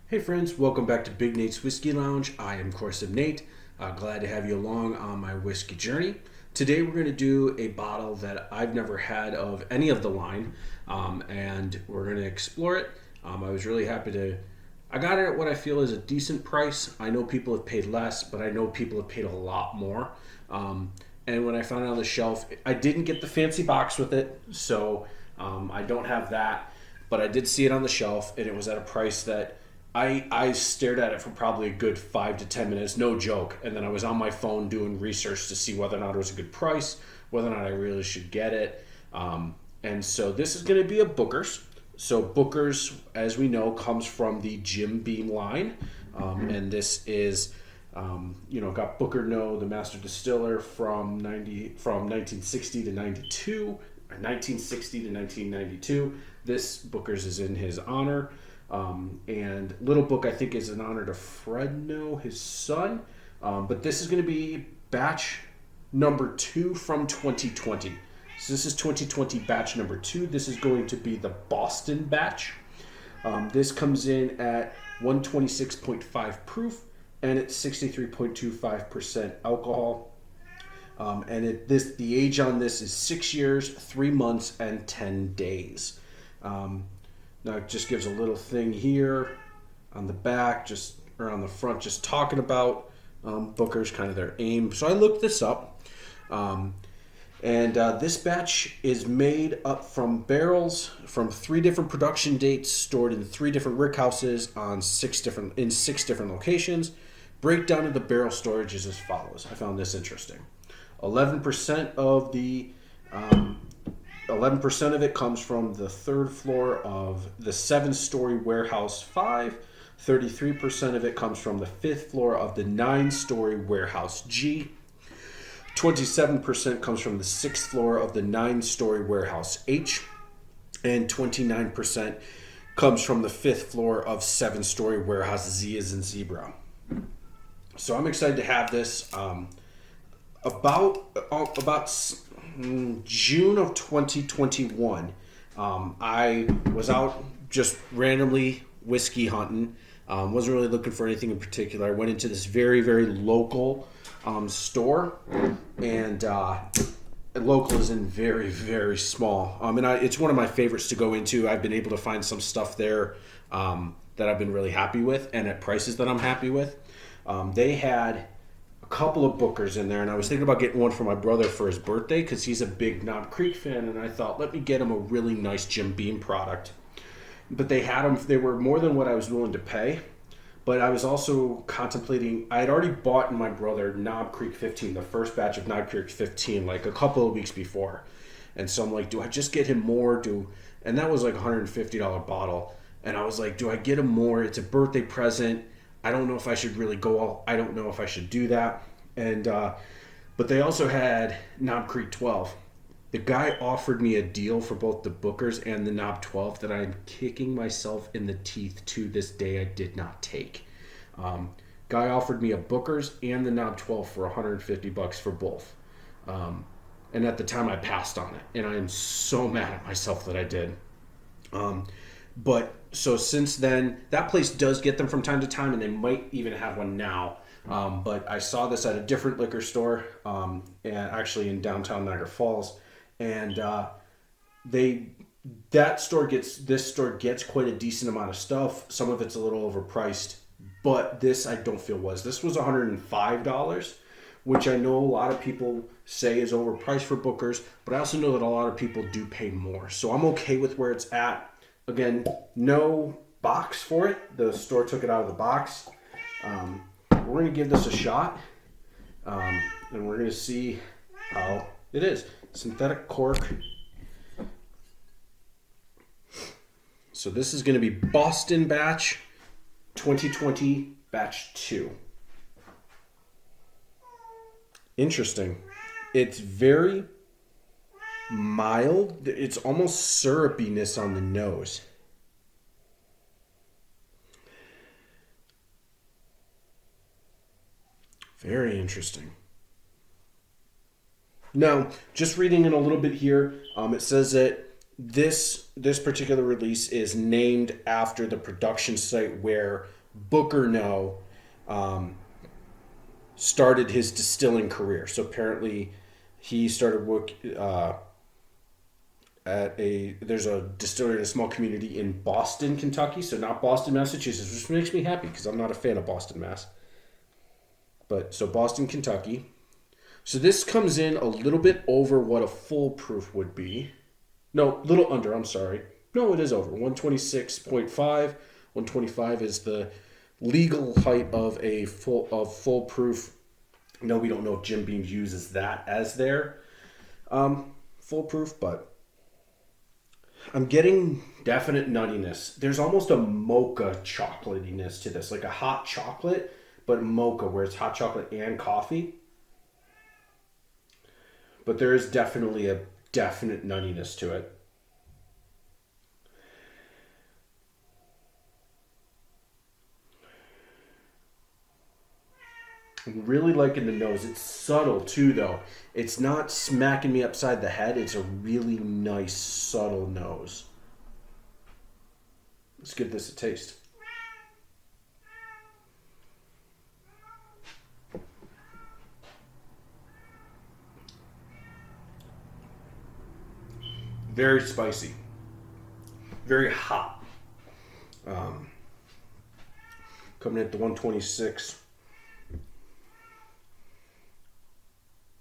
Hey friends, welcome back to Big Nate's Whiskey Lounge. I am Corsive Nate. Glad to have you along on my whiskey journey. Today we're going to do a bottle that I've never had of any of the line, and we're going to explore it. I was really happy to. I got it at what I feel is a decent price. I know people have paid less, but I know people have paid a lot more. And when I found it on the shelf, I didn't get the fancy box with it, so I don't have that. But I did see it on the shelf, and it was at a price that I stared at it for probably a good 5 to 10 minutes, no joke. And then I was on my phone doing research to see whether or not it was a good price, whether or not I really should get it. And so this is going to be a Booker's. So Booker's, as we know, comes from the Jim Beam line. And this is, got Booker No, the master distiller from 1960 to 92, or 1960 to 1992. This Booker's is in his honor. And Little Book, I think, is in honor to Fred No, his son. But this is going to be batch number 2 from 2020. So this is 2020 batch number 2. This is going to be the Boston batch. This comes in at 126.5 proof, and it's 63.25% alcohol. The age on this is 6 years, 3 months, and 10 days. Now it just gives a little thing here on the back, or on the front, just talking about Booker's, kind of their aim. So I looked this up, and this batch is made up from barrels from 3 different production dates, stored in 3 different rick houses in 6 different locations. Breakdown of the barrel storage is as follows. I found this interesting. 11% of the 11% of it comes from the 3rd floor of the 7-story warehouse 5. 33% of it comes from the 5th floor of the 9-story warehouse G. 27% comes from the 6th floor of the 9-story warehouse H. And 29% comes from the 5th floor of 7-story warehouse Z as in zebra. So I'm excited to have this. About June of 2021, I was out just randomly whiskey hunting. Wasn't really looking for anything in particular. I went into this very, very local store, and local is in very, very small. It's one of my favorites to go into. I've been able to find some stuff there that I've been really happy with, and at prices that I'm happy with. They had a couple of Bookers in there, and I was thinking about getting one for my brother for his birthday because he's a big Knob Creek fan, and I thought, let me get him a really nice Jim Beam product. But they had them, they were more than what I was willing to pay. But I was also contemplating, I had already bought my brother Knob Creek 15, the first batch of Knob Creek 15, like a couple of weeks before. And so I'm like, do I just get him more? And that was like a $150 bottle. And I was like, do I get him more? It's a birthday present. I don't know if I should really go all, I don't know if I should do that. But they also had Knob Creek 12. The guy offered me a deal for both the Bookers and the Knob 12 that I'm kicking myself in the teeth to this day I did not take. Guy offered me a Bookers and the Knob 12 for $150 for both. And at the time I passed on it. And I am so mad at myself that I did. But so since then, that place does get them from time to time, and they might even have one now. But I saw this at a different liquor store, and actually in downtown Niagara Falls, and this store gets quite a decent amount of stuff. Some of it's a little overpriced, but this I don't feel was. This was $105, which I know a lot of people say is overpriced for Bookers, but I also know that a lot of people do pay more. So I'm okay with where it's at. Again, no box for it. The store took it out of the box. We're going to give this a shot, and we're going to see how it is. Synthetic cork. So this is going to be Boston batch 2020 batch 2. Interesting. It's very mild. It's almost syrupiness on the nose. Very interesting. Now, just reading in a little bit here, it says that this particular release is named after the production site where Booker No started his distilling career. So apparently, he started work there's a distillery in a small community in Boston, Kentucky. So not Boston, Massachusetts, which makes me happy because I'm not a fan of Boston, Mass. But so Boston, Kentucky. So this comes in a little bit over what a full proof would be. No, a little under, I'm sorry. No, it is over. 126.5. 125 is the legal height of a full proof. No, we don't know if Jim Beam uses that as their full proof, but I'm getting definite nuttiness. There's almost a mocha chocolatiness to this, like a hot chocolate, but mocha, where it's hot chocolate and coffee. But there is definitely a definite nuttiness to it. I'm really liking the nose. It's subtle too, though. It's not smacking me upside the head. It's a really nice, subtle nose. Let's give this a taste. Very spicy. Very hot. Coming at the 126.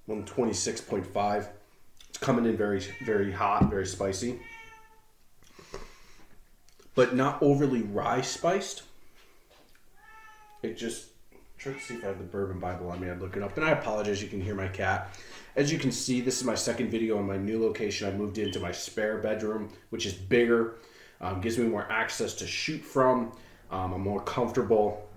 126.5. It's coming in very, very hot, very spicy. But not overly rye spiced. It just, try to see if I have the Bourbon Bible on me. I'm looking up, and I apologize, you can hear my cat. As you can see, this is my second video on my new location. I moved into my spare bedroom, which is bigger. Gives me more access to shoot from. I'm more comfortable.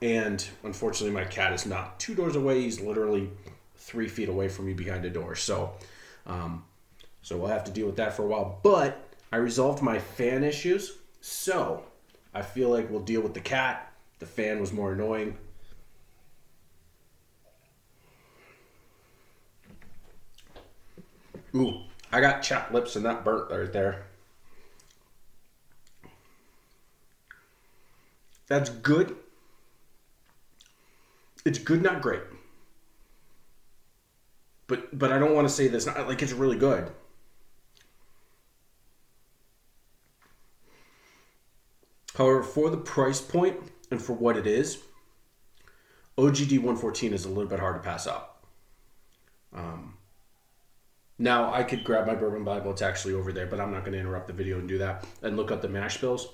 And unfortunately, my cat is not 2 doors away. He's literally 3 feet away from me behind a door. So we'll have to deal with that for a while. But I resolved my fan issues. So I feel like we'll deal with the cat. The fan was more annoying. Ooh, I got chapped lips and that burnt right there. That's good. It's good, not great. But I don't want to say this. Not like it's really good. However, for the price point and for what it is, OGD 114 is a little bit hard to pass up. Now, I could grab my Bourbon Bible. It's actually over there, but I'm not going to interrupt the video and do that and look up the mash bills.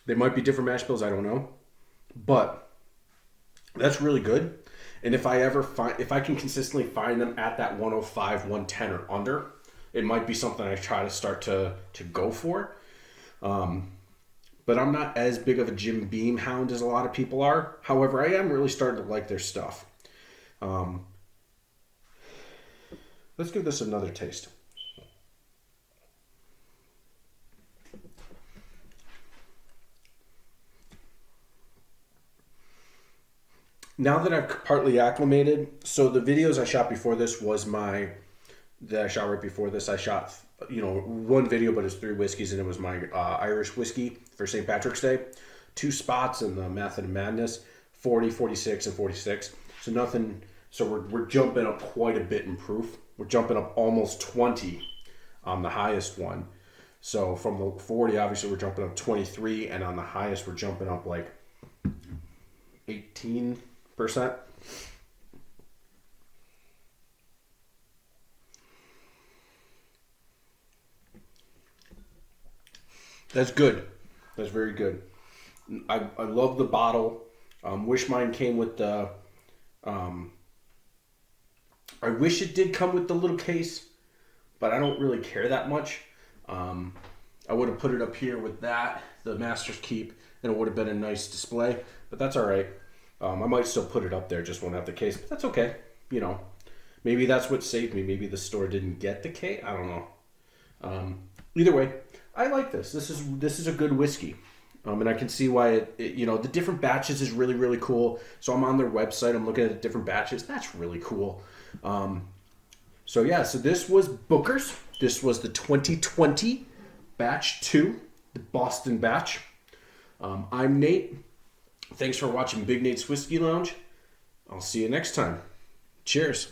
They might be different mash bills. I don't know. But that's really good. And if I can consistently find them at that 105, 110 or under, it might be something I try to start to go for. But I'm not as big of a Jim Beam hound as a lot of people are. However, I am really starting to like their stuff. Let's give this another taste. Now that I've partly acclimated, so the videos I shot before this I shot, one video, but it's 3 whiskeys, and it was my Irish whiskey for St. Patrick's Day. 2 spots in the Method of Madness, 40, 46, and 46. So nothing, so we're jumping up quite a bit in proof. We're jumping up almost 20 on the highest one. So from the 40, obviously we're jumping up 23, and on the highest we're jumping up like 18%. That's good. That's very good. I love the bottle. Wish mine came with the... I wish it did come with the little case, but I don't really care that much. I would have put it up here with that, the Master's Keep, and it would have been a nice display, but that's all right. I might still put it up there, just won't have the case, but that's okay. Maybe that's what saved me. Maybe the store didn't get the case. I don't know. Either way, I like this. This is a good whiskey. And I can see why the different batches is really, really cool. So I'm on their website. I'm looking at the different batches. That's really cool. So this was Booker's This was the 2020 Batch 2, the Boston Batch. I'm Nate. Thanks for watching Big Nate's Whiskey Lounge. I'll see you next time. Cheers.